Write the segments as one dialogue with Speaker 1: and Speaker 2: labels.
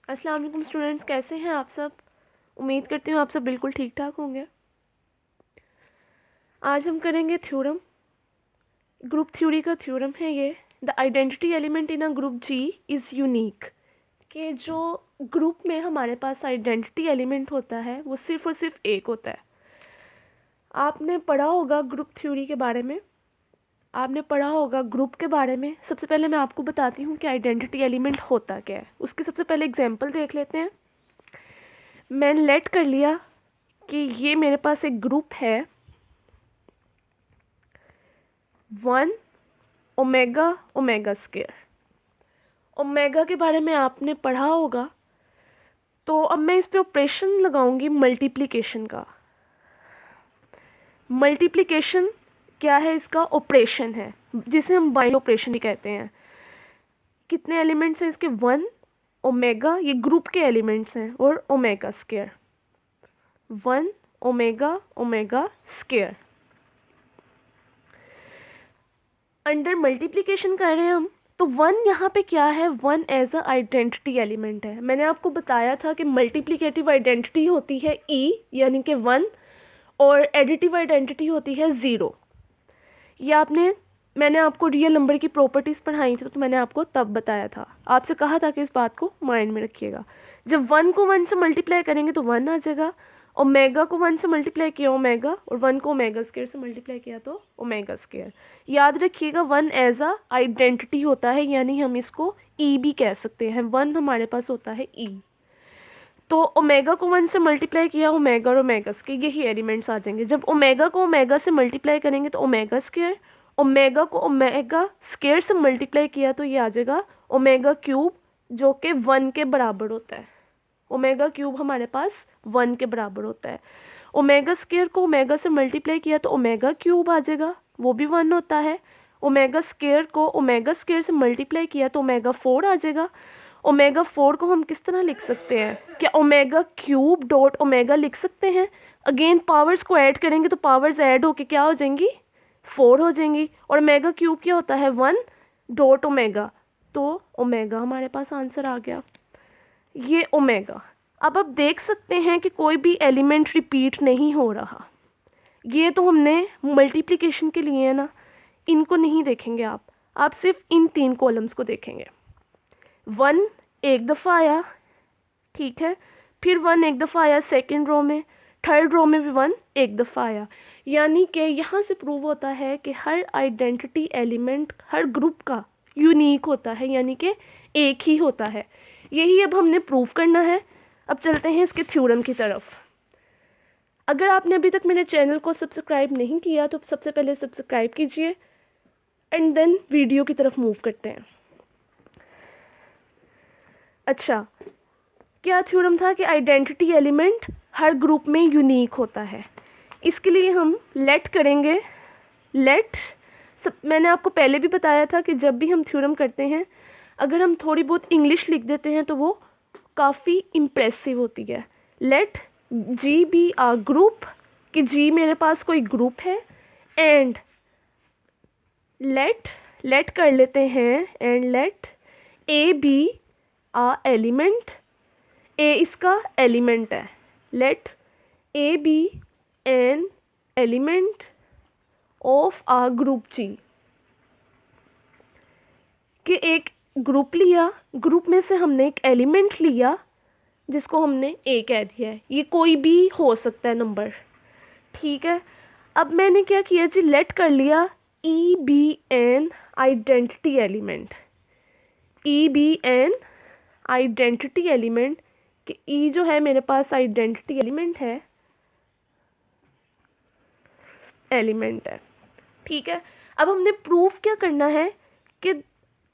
Speaker 1: अस्सलाम वालेकुम स्टूडेंट्स, कैसे हैं आप सब। उम्मीद करती हूँ आप सब बिल्कुल ठीक ठाक होंगे। आज हम करेंगे थ्योरम। ग्रुप थ्योरी का थ्योरम है ये। The identity element in a group G is unique. कि जो ग्रुप में हमारे पास आइडेंटिटी एलिमेंट होता है वो सिर्फ और सिर्फ एक होता है। आपने पढ़ा होगा ग्रुप थ्योरी के बारे में, आपने पढ़ा होगा ग्रुप के बारे में। सबसे पहले मैं आपको बताती हूँ कि आइडेंटिटी एलिमेंट होता क्या है। उसके सबसे पहले एग्जाम्पल देख लेते हैं। मैंने लेट कर लिया कि ये मेरे पास एक ग्रुप है 1 ओमेगा ओमेगा स्क्वायर। ओमेगा के बारे में आपने पढ़ा होगा। तो अब मैं इस पे ऑपरेशन लगाऊंगी मल्टीप्लिकेशन का। मल्टीप्लिकेशन क्या है, इसका ऑपरेशन है जिसे हम बाइनरी ऑपरेशन भी कहते हैं। कितने एलिमेंट्स हैं इसके, 1 ओमेगा, ये ग्रुप के एलिमेंट्स हैं, और omega square, 1 omega omega square. Under multiplication कर रहे हैं हम, तो 1 यहाँ पे क्या है, 1 एज अ आइडेंटिटी एलिमेंट है। मैंने आपको बताया था कि मल्टीप्लिकेटिव आइडेंटिटी होती है ई यानी कि 1, और एडिटिव आइडेंटिटी होती है 0। ये मैंने आपको रियल नंबर की प्रॉपर्टीज़ पढ़ाई थी, तो मैंने आपको तब बताया था, आपसे कहा था कि इस बात को माइंड में रखिएगा। जब 1 को 1 से मल्टीप्लाई करेंगे तो 1 आ जाएगा, ओमेगा को 1 से मल्टीप्लाई किया ओमेगा, और 1 को ओमेगा स्क्वायर से मल्टीप्लाई किया तो ओमेगा स्क्वायर। याद रखिएगा 1 एज अ आइडेंटिटी होता है, यानी हम इसको ई भी कह सकते हैं। 1 हमारे पास होता है ई। तो ओमेगा को 1 से मल्टीप्लाई किया ओमेगा और ओमेगा स्क्वायर, यही एलिमेंट्स आ जाएंगे। जब ओमेगा को ओमेगा से मल्टीप्लाई करेंगे तो ओमेगा स्क्वायर, ओमेगा को ओमेगा स्क्वायर से मल्टीप्लाई किया तो ये आ जाएगा ओमेगा क्यूब, जो कि 1 के बराबर होता है। ओमेगा क्यूब हमारे पास 1 के बराबर होता है। ओमेगा स्क्वायर को ओमेगा से मल्टीप्लाई किया तो ओमेगा क्यूब आ जाएगा, वो भी 1 होता है। ओमेगा स्क्वायर को ओमेगा स्क्वायर से मल्टीप्लाई किया तो ओमेगा 4 आ जाएगा। ओमेगा 4 को हम किस तरह लिख सकते हैं, क्या ओमेगा क्यूब डॉट ओमेगा लिख सकते हैं। अगेन पावर्स को ऐड करेंगे तो पावर्स ऐड होके क्या हो जाएंगी, 4 हो जाएंगी। और ओमेगा क्यूब क्या होता है, 1 डॉट ओमेगा, तो ओमेगा हमारे पास आंसर आ गया, ये ओमेगा। अब आप देख सकते हैं कि कोई भी एलिमेंट रिपीट नहीं हो रहा। ये तो हमने मल्टीप्लिकेशन के लिए है ना, इनको नहीं देखेंगे आप सिर्फ इन 3 कॉलम्स को देखेंगे। 1 एक दफ़ा आया, ठीक है, फिर 1 एक दफ़ा आया सेकेंड रो में, थर्ड रो में भी 1 एक दफ़ा आया। यानी कि यहाँ से प्रूव होता है कि हर आइडेंटिटी एलिमेंट हर ग्रुप का यूनिक होता है, यानी कि एक ही होता है। यही अब हमने प्रूव करना है। अब चलते हैं इसके थ्योरम की तरफ। अगर आपने अभी तक मेरे चैनल को सब्सक्राइब नहीं किया तो सबसे पहले सब्सक्राइब कीजिए, एंड देन वीडियो की तरफ मूव करते हैं। अच्छा, क्या थ्योरम था कि आइडेंटिटी एलिमेंट हर ग्रुप में यूनिक होता है। इसके लिए हम लेट करेंगे। लेट मैंने आपको पहले भी बताया था कि जब भी हम थ्योरम करते हैं, अगर हम थोड़ी बहुत इंग्लिश लिख देते हैं तो वो काफ़ी इम्प्रेसिव होती है। लेट जी बी आ ग्रुप, कि जी मेरे पास कोई ग्रुप है, एंड लेट कर लेते हैं, and let a be a element, a इसका एलिमेंट है। Let a be an element of a group G, कि एक ग्रुप लिया, ग्रुप में से हमने एक एलिमेंट लिया जिसको हमने ए कह दिया है। ये कोई भी हो सकता है नंबर, ठीक है। अब मैंने क्या किया जी, लेट कर लिया e be an identity element, e be an identity element, कि ई जो है मेरे पास आइडेंटिटी एलिमेंट है, ठीक है। अब हमने प्रूफ क्या करना है कि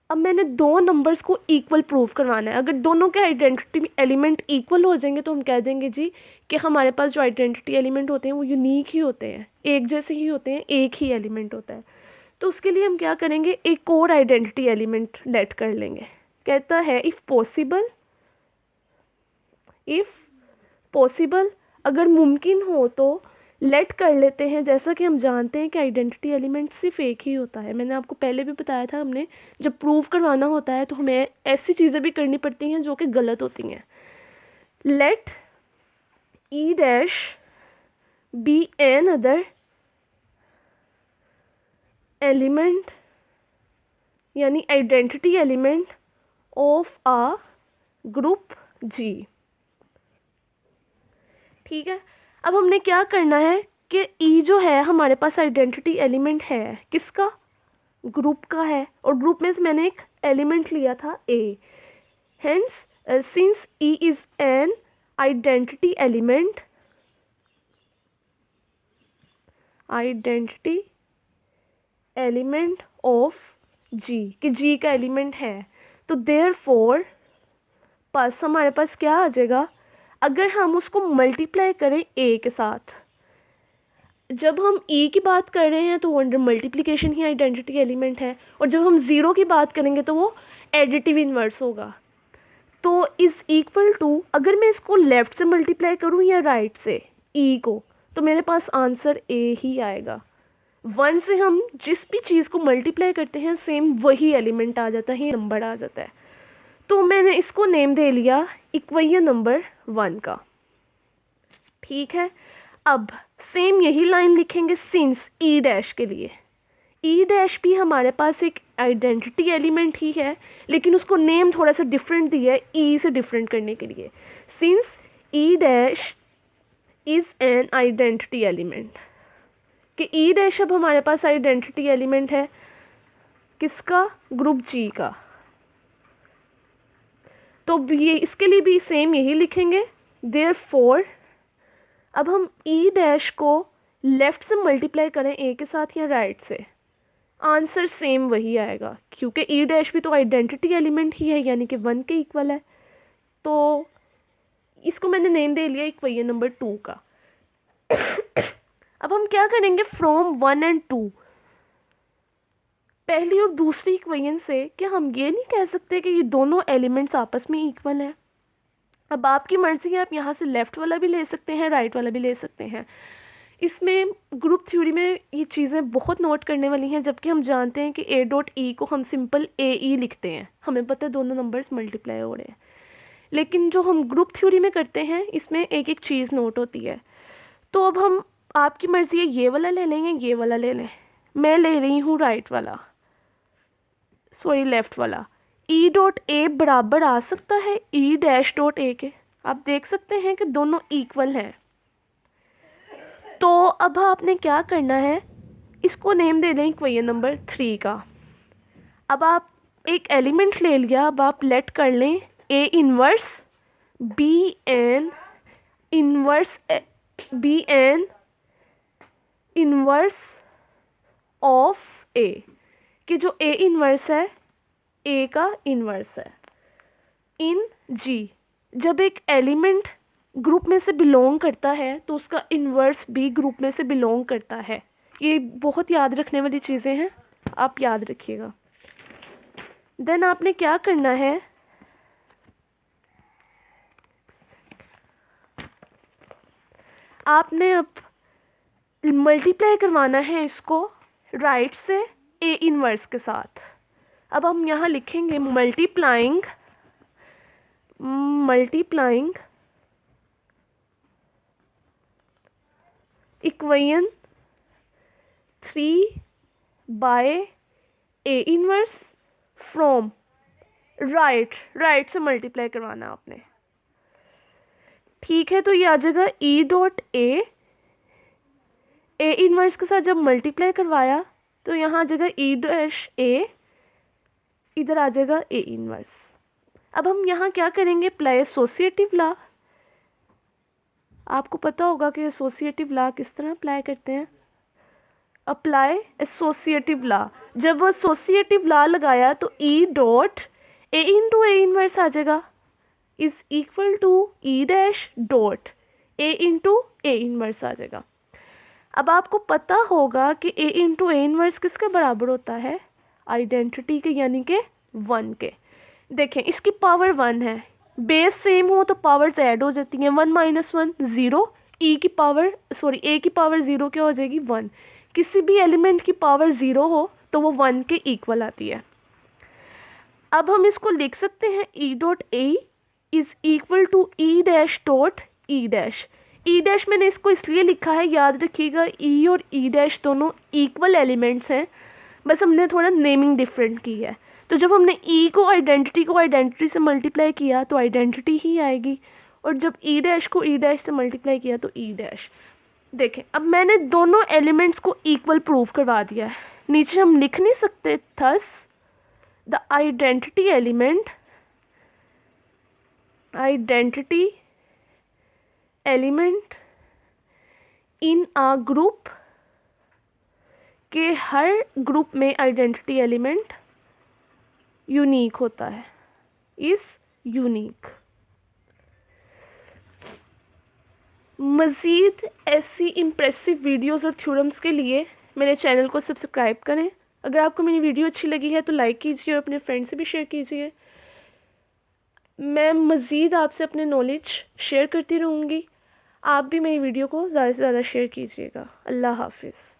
Speaker 1: अब मैंने 2 नंबर्स को इक्वल प्रूव करवाना है। अगर दोनों के आइडेंटिटी एलिमेंट इक्वल हो जाएंगे तो हम कह देंगे जी कि हमारे पास जो आइडेंटिटी एलिमेंट होते हैं वो यूनिक ही होते हैं, एक जैसे ही होते हैं, एक ही एलिमेंट होता है। तो उसके लिए हम क्या करेंगे, एक और आइडेंटिटी एलिमेंट लेट कर लेंगे। कहता है इफ़ पॉसिबल, अगर मुमकिन हो तो लेट कर लेते हैं। जैसा कि हम जानते हैं कि आइडेंटिटी एलिमेंट सिर्फ एक ही होता है, मैंने आपको पहले भी बताया था, हमने जब प्रूव करवाना होता है तो हमें ऐसी चीज़ें भी करनी पड़ती हैं जो कि गलत होती हैं। Let e dash be an other element यानी identity element of a group G. ठीक है, अब हमने क्या करना है कि ई जो है हमारे पास आइडेंटिटी एलिमेंट है किसका, ग्रुप का है, और ग्रुप में से मैंने एक एलिमेंट लिया था A. Hence since E is an identity element of G, कि जी का एलिमेंट है, तो देयरफॉर पास हमारे पास क्या आ जाएगा, अगर हम उसको मल्टीप्लाई करें ए के साथ, जब हम ई की बात कर रहे हैं तो वो अंडर मल्टीप्लिकेशन ही आइडेंटिटी एलिमेंट है, और जब हम ज़ीरो की बात करेंगे तो वो एडिटिव इन्वर्स होगा। तो इज़ इक्वल टू, अगर मैं इसको लेफ़्ट से मल्टीप्लाई करूँ या राइट से ई को, तो मेरे पास आंसर ए ही आएगा। 1 से हम जिस भी चीज़ को मल्टीप्लाई करते हैं सेम वही एलिमेंट आ जाता है, नंबर आ जाता है। तो मैंने इसको नेम दे लिया इक्वेशन नंबर 1 का। ठीक है, अब सेम यही लाइन लिखेंगे सिंस ई डैश के लिए। ई डैश भी हमारे पास एक आइडेंटिटी एलिमेंट ही है, लेकिन उसको नेम थोड़ा सा डिफरेंट दिया है ई से डिफरेंट करने के लिए। Since E dash is an identity element, कि ई डैश अब हमारे पास आइडेंटिटी एलिमेंट है किसका, ग्रुप जी का। तो ये इसके लिए भी सेम यही लिखेंगे, देयरफॉर अब हम ई डैश को लेफ़्ट से मल्टीप्लाई करें ए के साथ या राइट से, आंसर सेम वही आएगा, क्योंकि ई डैश भी तो आइडेंटिटी एलिमेंट ही है, यानी कि 1 के इक्वल है। तो इसको मैंने नेम दे लिया इक्वेशन नंबर 2 का। अब हम क्या करेंगे, फ्रॉम 1 एंड 2, पहली और दूसरी इक्वेशन से क्या हम ये नहीं कह सकते कि ये दोनों एलिमेंट्स आपस में इक्वल हैं। अब आपकी मर्ज़ी है, आप यहाँ से लेफ़्ट वाला भी ले सकते हैं, राइट वाला भी ले सकते हैं। इसमें ग्रुप थ्योरी में ये चीज़ें बहुत नोट करने वाली हैं, जबकि हम जानते हैं कि ए डॉट ई को हम सिंपल ए ई लिखते हैं, हमें पता है दोनों नंबर्स मल्टीप्लाई हो रहे हैं। लेकिन जो हम ग्रुप थ्योरी में करते हैं इसमें एक एक चीज़ नोट होती है। तो अब हम, आपकी मर्ज़ी है ये वाला ले लें या ये वाला ले लें, मैं ले रही हूँ राइट वाला, सॉरी लेफ़्ट वाला। ई डॉट ए बराबर आ सकता है ई डैश डॉट ए के, आप देख सकते हैं कि दोनों इक्वल हैं। तो अब आपने क्या करना है, इसको नेम दे दें इक्वेशन नंबर 3 का। अब आप एक एलिमेंट ले लिया, अब आप लेट कर लें A inverse be an inverse of A, कि जो ए इन्वर्स है ए का इन्वर्स है इन जी। जब एक एलिमेंट ग्रुप में से बिलोंग करता है तो उसका इन्वर्स भी ग्रुप में से बिलोंग करता है। ये बहुत याद रखने वाली चीज़ें हैं, आप याद रखिएगा। देन आपने क्या करना है, आपने अब मल्टीप्लाई करवाना है इसको राइट से ए इन्वर्स के साथ। अब हम यहाँ लिखेंगे multiplying equation 3 by a inverse from right से मल्टीप्लाई करवाना आपने। ठीक है, तो ये आ जाएगा ई डॉट ए इन्वर्स के साथ जब मल्टीप्लाई करवाया तो यहाँ आ जाएगा ई डैश ए, इधर आ जाएगा ए इन्वर्स। अब हम यहाँ क्या करेंगे, अप्लाई एसोसिएटिव लॉ। आपको पता होगा कि एसोसिएटिव लॉ किस तरह अप्लाई करते हैं, अप्लाई एसोसिएटिव लॉ। जब एसोसिएटिव लॉ लगाया तो E dot A into A inverse आ जाएगा, is equal to E dash dot A into A inverse आ जाएगा। अब आपको पता होगा कि ए इंटू ए इन्वर्स किसके बराबर होता है, आइडेंटिटी के, यानी कि 1 के। देखें इसकी पावर 1 है, बेस सेम हो तो पावर्स ऐड हो जाती हैं, 1 - 1 0, ए की पावर ज़ीरो क्या हो जाएगी, 1। किसी भी एलिमेंट की पावर ज़ीरो हो तो वो 1 के इक्वल आती है। अब हम इसको लिख सकते हैं e dot a is equal to E dash dot e dash. E dash मैंने इसको इसलिए लिखा है, याद रखिएगा ई और ई डैश दोनों इक्वल एलिमेंट्स हैं, बस हमने थोड़ा नेमिंग डिफरेंट की है। तो जब हमने ई को आइडेंटिटी से मल्टीप्लाई किया तो आइडेंटिटी ही आएगी, और जब ई डैश को ई डैश से मल्टीप्लाई किया तो ई डैश। देखें, अब मैंने दोनों एलिमेंट्स को इक्वल प्रूव करवा दिया है। नीचे हम लिख नहीं सकते, thus the identity element in a group के हर ग्रुप में आइडेंटिटी एलिमेंट यूनिक होता है, इज़ यूनिक। मज़ीद ऐसी इम्प्रेसिव वीडियोस और थ्योरम्स के लिए मेरे चैनल को सब्सक्राइब करें। अगर आपको मेरी वीडियो अच्छी लगी है तो लाइक कीजिए और अपने फ्रेंड से भी शेयर कीजिए। मैं मज़ीद आपसे अपने नॉलेज शेयर करती रहूँगी। आप भी मेरी वीडियो को ज़्यादा से ज़्यादा शेयर कीजिएगा। अल्लाह हाफिज़।